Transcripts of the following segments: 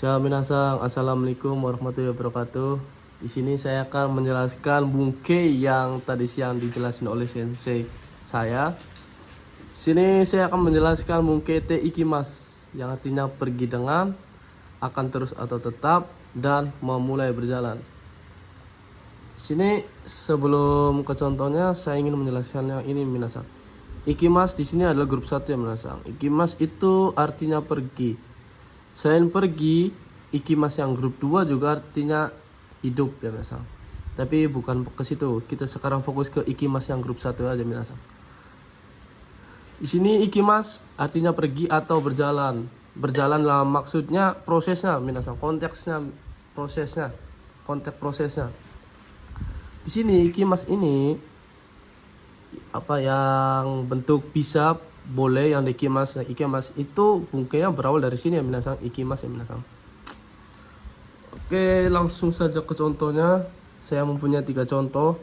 Ciao minasang, assalamualaikum warahmatullahi wabarakatuh. Di sini saya akan menjelaskan bungke yang tadi siang dijelasin oleh sensei saya. Di sini saya akan menjelaskan bungke te ikimas yang artinya pergi dengan, akan terus atau tetap, dan memulai berjalan. Di sini sebelum ke contohnya saya ingin menjelaskan yang ini minasang. Ikimas di sini adalah grup 1 ya minasang. Ikimas itu artinya pergi. Selain pergi, ikimas yang grup 2 juga artinya hidup ya minasang. Tapi bukan ke situ. Kita sekarang fokus ke ikimas yang grup 1 aja minasang. Di sini ikimas artinya pergi atau berjalan. Berjalan dalam maksudnya prosesnya minasang, konteksnya prosesnya, konteks prosesnya. Di sini ikimas ini apa yang bentuk bisa boleh yang ikimas itu bungkenya berawal dari sini ya minasang, ikimas ya minasang. Oke, langsung saja ke contohnya. Saya mempunyai 3 contoh.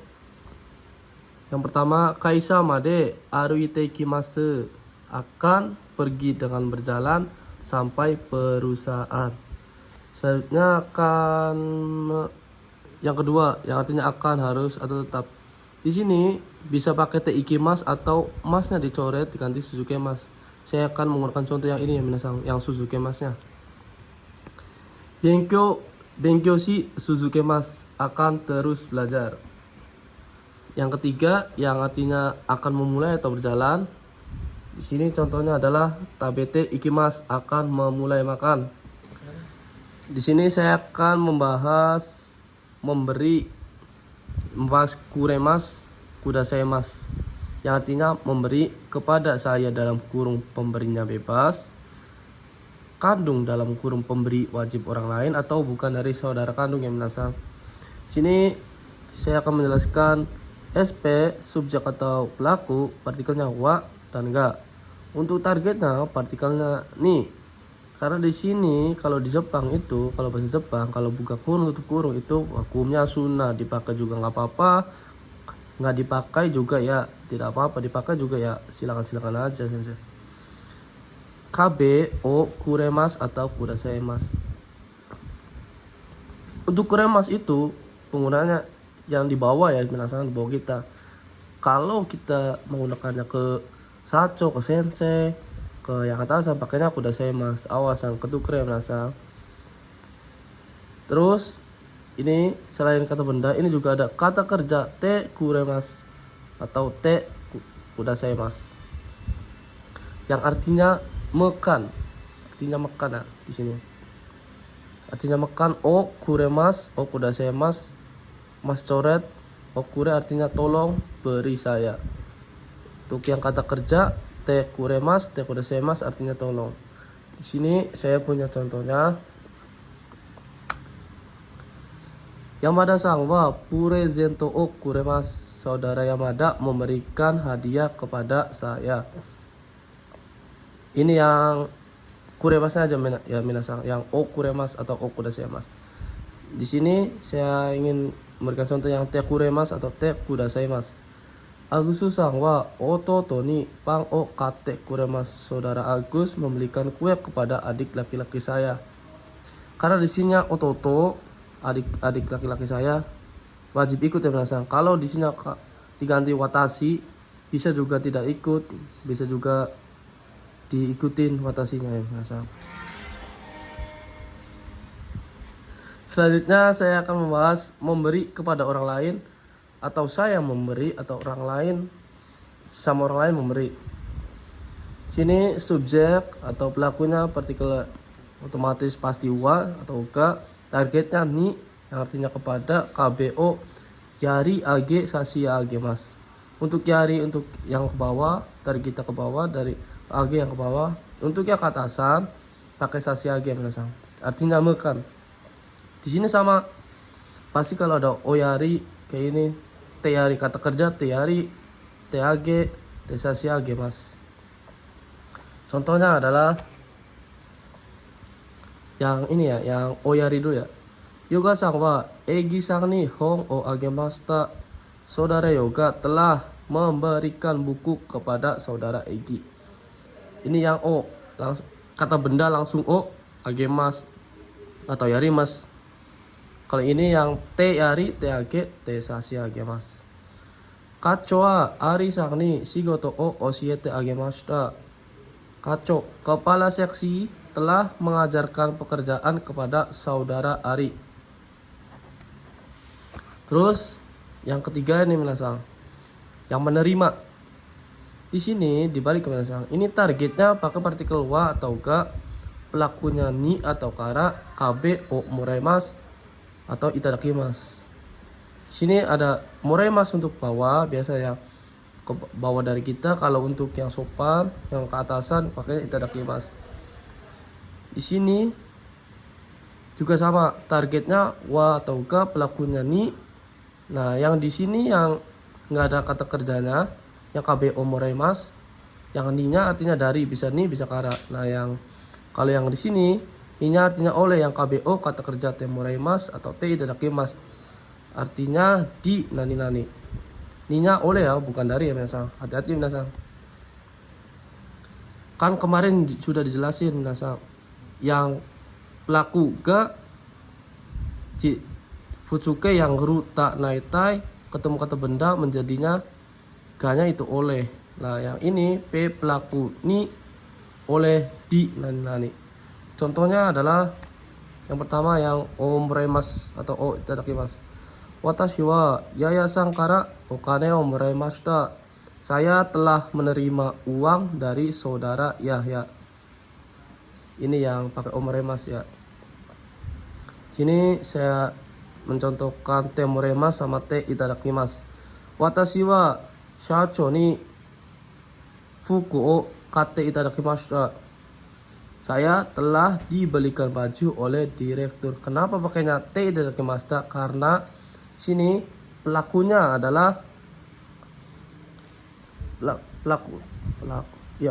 Yang pertama, kaisa made aruite ikimasu, akan pergi dengan berjalan sampai perusahaan. Selanjutnya akan yang kedua, yang artinya akan, harus atau tetap. Di sini bisa pakai te ikimas atau masnya dicoret diganti suzuke mas. Saya akan menggunakan contoh yang ini ya minasang, yang suzuke masnya. Benkyo si suzuke mas, akan terus belajar. Yang ketiga, yang artinya akan memulai atau berjalan. Di sini contohnya adalah tabete ikimas, akan memulai makan. Di sini saya akan membahas kuremas kudasaimasu, yang artinya memberi kepada saya dalam kurung pemberinya bebas, kandung dalam kurung pemberi wajib orang lain atau bukan dari saudara kandung yang minasang. Sini saya akan menjelaskan SP subjek atau pelaku, partikelnya wa dan ga. Untuk targetnya partikelnya ni. Karena di sini kalau di Jepang itu, kalau bahasa Jepang, kalau buka kurung tutup kurung itu hukumnya sunnah, dipakai juga nggak apa-apa, nggak dipakai juga ya tidak apa-apa, dipakai juga ya silakan aja saja. KB o kuremas atau kudasaimasu. Untuk kuremas itu penggunaannya yang di bawah ya, minasang di bawah kita. Kalau kita menggunakannya ke sacho, ke sensei, ke yang atasan, pakainya kudasaimasu, awasan ketukre minasang. Terus ini selain kata benda, ini juga ada kata kerja te kuremas atau te kudasaimasu, yang artinya makan. Artinya makan nah, di sini. Artinya makan o kuremas, o kudasaimasu, mas coret, o kure artinya tolong, beri saya. Untuk yang kata kerja te kuremas, te kudasaimasu artinya tolong. Di sini saya punya contohnya. Yamada sang wa purezento o kuremas, saudara Yamada memberikan hadiah kepada saya. Ini yang kuremasnya aja ya minasang, yang o kuremas atau o kudasaimasu. Di sini saya ingin memberikan contoh yang te kuremas atau te kudasaimasu. Agus sang wa ototo ni pang o kate kuremas, saudara Agus membelikan kue kepada adik laki-laki saya. Karena di sini ototo, adik laki-laki saya, wajib ikut ya minasang. Kalau di sini diganti watashi, bisa juga tidak ikut, bisa juga diikutin watashinya ya minasang. Selanjutnya saya akan membahas memberi kepada orang lain, atau saya memberi atau orang lain sama orang lain memberi. Sini subjek atau pelakunya partikel otomatis pasti wa atau ga. Targetnya ni, yang artinya kepada. KBO yari age sashi age mas. Untuk yari, untuk yang ke bawah, dari kita ke bawah, dari age yang ke bawah. Untuk yang ke atasan pakai sashi age minasang, artinya makan. Di sini sama, pasti kalau ada oyari kayak ini, teyari kata kerja, teyari, teage, tesasiage mas. Contohnya adalah yang ini ya, yang oyari dulu ya. Yoga sang wa egi sang ni hong o agemasta, saudara Yoga telah memberikan buku kepada saudara Egi. Ini yang o, kata benda langsung o, agemas. atau yarimas. Kalau ini yang te yari te age te sashi agemasu. Kacho wa ari sakni shigoto o oshiete agemashita. Kacho, kepala seksi, telah mengajarkan pekerjaan kepada saudara Ari. Terus yang ketiga ini minasang, yang menerima. Di sini dibalik ke minasang. Ini targetnya pakai partikel wa atau ga, pelakunya ni atau kara, kabe o moraimasu atau itadakimasu. Sini ada moraimasu untuk bawah, biasa yang ke bawah dari kita. Kalau untuk yang sopan, yang ke atasan pakai itadakimasu. Di sini juga sama, targetnya wa atau ga, pelakunya ni. Nah, yang di sini yang nggak ada kata kerjanya, yang KBO moraimasu, yang ni-nya artinya dari, bisa ni bisa kara. Nah, yang kalau yang di sini ni-nya artinya oleh, yang KBO kata kerja te moraimasu atau te itadakimasu artinya di nani. Ni-nya oleh ya, bukan dari ya minasang. Hati-hati minasang. Kan kemarin sudah dijelasin minasang. Yang pelaku ga futsuke yang ru tak naitai, ketemu kata benda menjadinya ga-nya itu oleh. Nah, yang ini p pelaku ni oleh di nani. Contohnya adalah yang pertama yang o moraimasu atau o itadakimasu. Watashi wa yayasan kara okane o moraimashita. Saya telah menerima uang dari saudara Yahya. Ini yang pakai o moraimasu ya. Sini saya mencontohkan te moraimasu sama te itadakimasu. Watashi wa shacho ni fuku o katte itadakimashita. Saya telah dibelikan baju oleh direktur. Kenapa pakainya te itadakimashita? Karena sini pelakunya adalah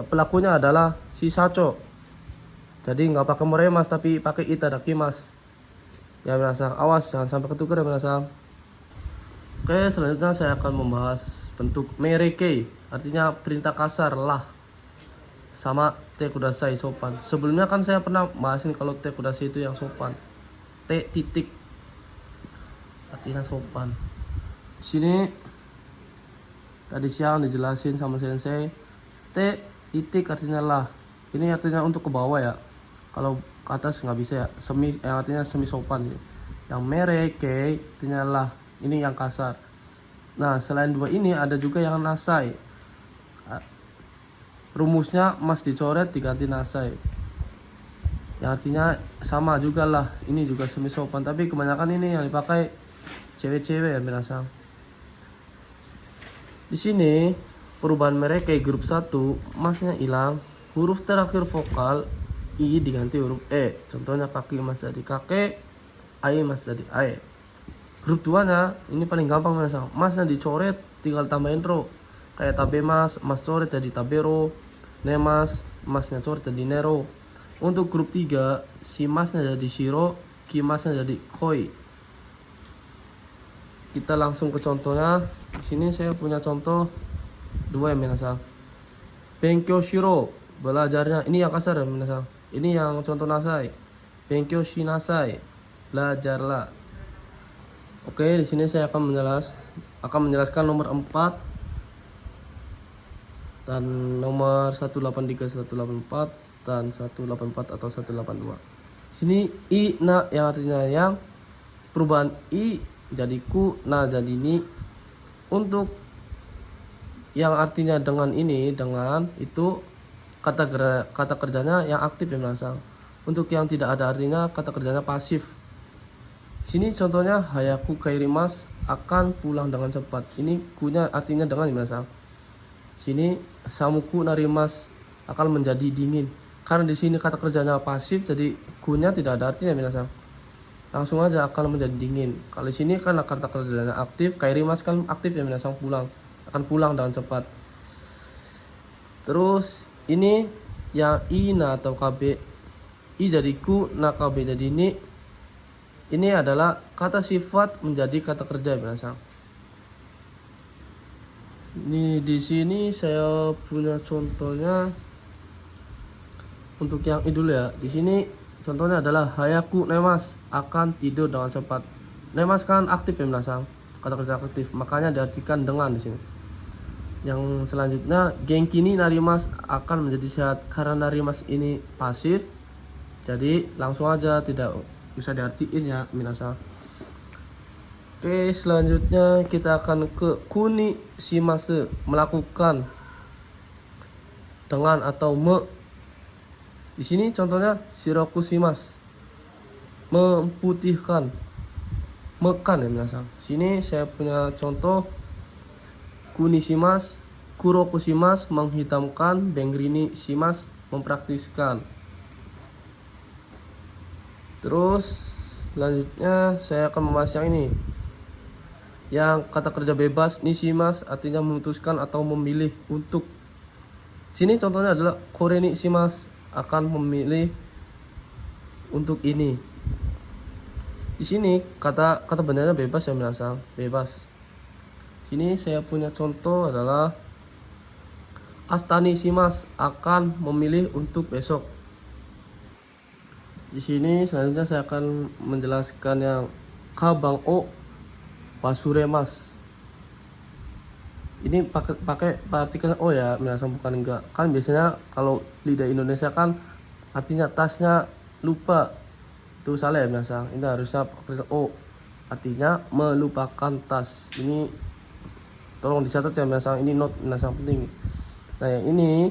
pelakunya adalah si shacho. Jadi nggak pakai moraimasu tapi pakai itadakimasu. Ya minasang, awas jangan sampai ketukar ya minasang. Oke, selanjutnya saya akan membahas bentuk mereke, artinya perintah kasar lah, sama te kudasai sopan. Sebelumnya kan saya pernah bahasin kalau te kudasai itu yang sopan, te titik artinya sopan. Di sini tadi siang dijelasin sama sensei, te titik artinya lah. Ini artinya untuk ke bawah ya. Kalau ke atas nggak bisa ya, artinya semi sopan sih. Yang mereke artinya lah, ini yang kasar. Nah, selain dua ini ada juga yang nasai. Rumusnya mas dicoret diganti nasai, yang artinya sama juga lah, ini juga semi sopan, tapi kebanyakan ini yang dipakai cewek-cewek ya minasang. Di sini perubahan mereka grup 1, masnya hilang, huruf terakhir vokal i diganti huruf e. Contohnya kaki mas jadi kake, ai mas jadi ae. Grup 2 nya ini paling gampang minasang, masnya dicoret tinggal tambahin ro, kayak tabemas, mas coret jadi tabero, nemas, masnya coret jadi nero. Untuk grup 3, si masnya jadi shiro, ki masnya jadi koi. Kita langsung ke contohnya. Di sini saya punya contoh 2 ya minasang. Benkyou shiro, belajarnya. Ini yang kasar ya minasang. Ini yang contoh nasai. Benkyou shinasai, belajarlah. Oke, di sini saya akan menjelaskan nomor 4 dan nomor 183, 184 dan 184 atau 182. Sini i na yang artinya yang, perubahan i jadi ku, na jadi ni. Untuk yang artinya dengan ini, dengan itu kata kerjanya yang aktif ya minasang. Untuk yang tidak ada artinya kata kerjanya pasif. Sini contohnya hayaku kairimas, akan pulang dengan cepat. Ini kunya artinya dengan ya minasang. Sini samuku narimas, akan menjadi dingin. Karena di sini kata kerjanya pasif, jadi kunya tidak ada artinya minasang. Langsung aja akan menjadi dingin. Kalau di sini kan kata kerjanya aktif, kairimas kan aktif ya minasang, pulang, akan pulang dengan cepat. Terus ini yang i na atau kb, i jadi ku, na kb jadi ni. Ini adalah kata sifat menjadi kata kerja minasang. Ini di sini saya punya contohnya. Untuk yang i dulu ya. Di sini contohnya adalah hayaku nemas, akan tidur dengan cepat. Nemas kan aktif ya minasang, kata kerja aktif, makanya diartikan dengan di sini. Yang selanjutnya genki ni narimas, akan menjadi sehat. Karena narimas ini pasif, jadi langsung aja tidak bisa diartiin ya minasang. Oke, selanjutnya kita akan ke kuni shimase, melakukan dengan atau me. Di sini contohnya shiroku shimas, memutihkan, mekan ya minasang. Sini saya punya contoh kuni shimas, kuroku shimas, menghitamkan, bengrini shimas, mempraktiskan. Terus selanjutnya saya akan membahas yang ini, yang kata kerja bebas nishimas, artinya memutuskan atau memilih untuk. Sini contohnya adalah kore ni shimas, akan memilih untuk ini. Di sini kata benarnya bebas ya minasang, bebas. Sini saya punya contoh adalah astani shimas, akan memilih untuk besok. Di sini selanjutnya saya akan menjelaskan yang kabang o wasuremas. Ini pakai partikel o ya minasang, bukan enggak. Kan biasanya kalau lidah Indonesia kan artinya tasnya lupa, itu salah ya minasang. Ini harusnya partikel o, artinya melupakan tas. Ini tolong dicatat ya minasang, ini note minasang penting. Nah yang ini,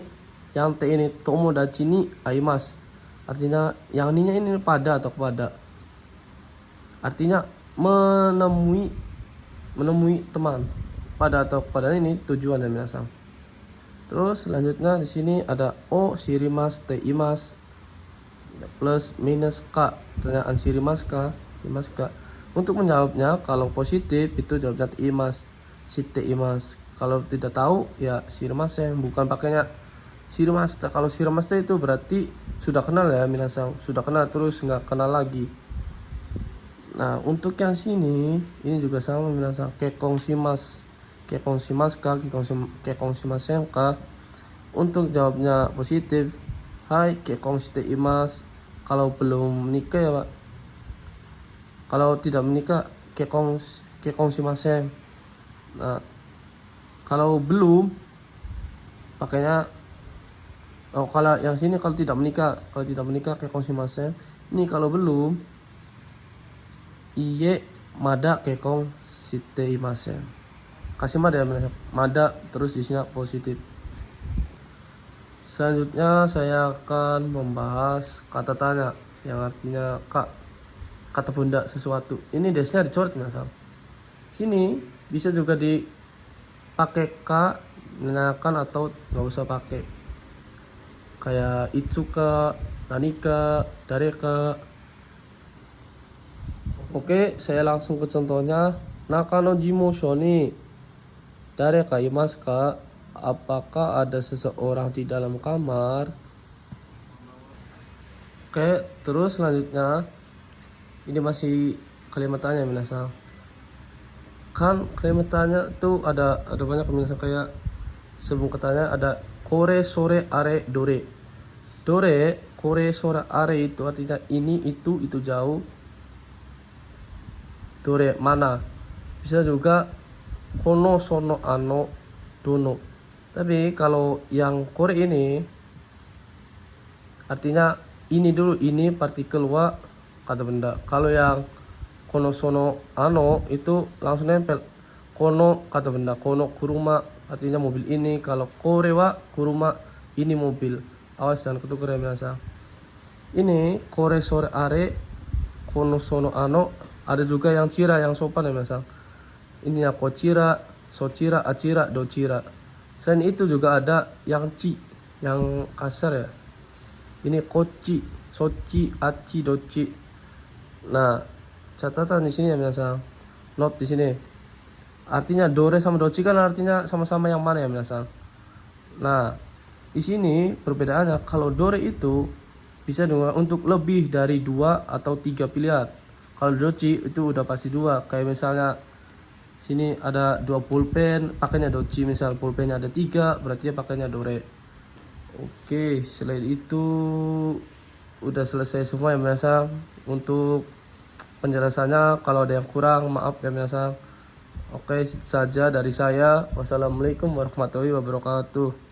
yang T ini tomodachi ni aimas, artinya yang ininya ini pada atau kepada, artinya menemui teman. Pada atau kepada ini tujuan ya minasang. Terus selanjutnya di sini ada o shirimas te imas, plus minus k, pertanyaan shirimas ka. Untuk menjawabnya kalau positif itu jawabnya te imas, shite imas. Kalau tidak tahu ya shirimasen, bukan pakainya shirimashita. Kalau shirimashita itu berarti sudah kenal ya minasang, sudah kenal terus nggak kenal lagi. Nah untuk yang sini ini juga sama minasang, kekong shimas ka, kekong shimasen ka. Untuk jawabnya positif, hai kekong shite imas. Kalau belum menikah ya pak, kalau tidak menikah kekong shimasen. Nah kalau belum pakainya kalau yang sini kalau tidak menikah kekong shimasen. Ini kalau belum iye mada kekong shite imasen. Kasih mada ya mada, terus isinya positif. Selanjutnya saya akan membahas kata tanya, yang artinya kata bunda sesuatu. Ini desnya dicoret minasang. Sini bisa juga dipakai k, menanyakan atau nggak usah pakai. Kayak itsuka, nanika, dareka. Oke, saya langsung ke contohnya. Nakano jimosho ni dareka imasu ka? Apakah ada seseorang di dalam kamar? Oke, terus selanjutnya ini masih kalimat tanya minasang. Kan kalimat tanya tuh ada banyak minasang, kayak sebelum katanya ada kore sore are dore. Dore, kore sore are itu artinya ini, itu jauh. Dore mana. Bisa juga kono sono ano dono. Tapi kalau yang kore ini artinya ini dulu, ini partikel wa, kata benda. Kalau yang kono sono ano itu langsung nempel. Kono kata benda, kono kuruma artinya mobil ini. Kalau kore wa kuruma, ini mobil. Awas jangan ketukar ya minasang. Ini kore sore are, kono sono ano. Ada juga yang cira, yang sopan ya minasang. Ini ya kochira, sochira, achira, dochira. Selain itu juga ada yang ci, yang kasar ya. Ini kochi, sochi, achi, dochi. Nah, catatan di sini ya minasang. Note di sini. Artinya dore sama dochi kan artinya sama-sama yang mana ya minasang. Nah, di sini perbedaannya, kalau dore itu bisa digunakan untuk lebih dari 2 atau 3 pilihan. Kalau dochi itu udah pasti 2. Kayak misalnya sini ada 2 pulpen, pakainya dochi. Misal pulpennya ada 3, berarti ya pakainya dore. Oke, selain itu udah selesai semua ya biasa. Untuk penjelasannya kalau ada yang kurang maaf ya biasa. Oke, itu saja dari saya. Wassalamualaikum warahmatullahi wabarakatuh.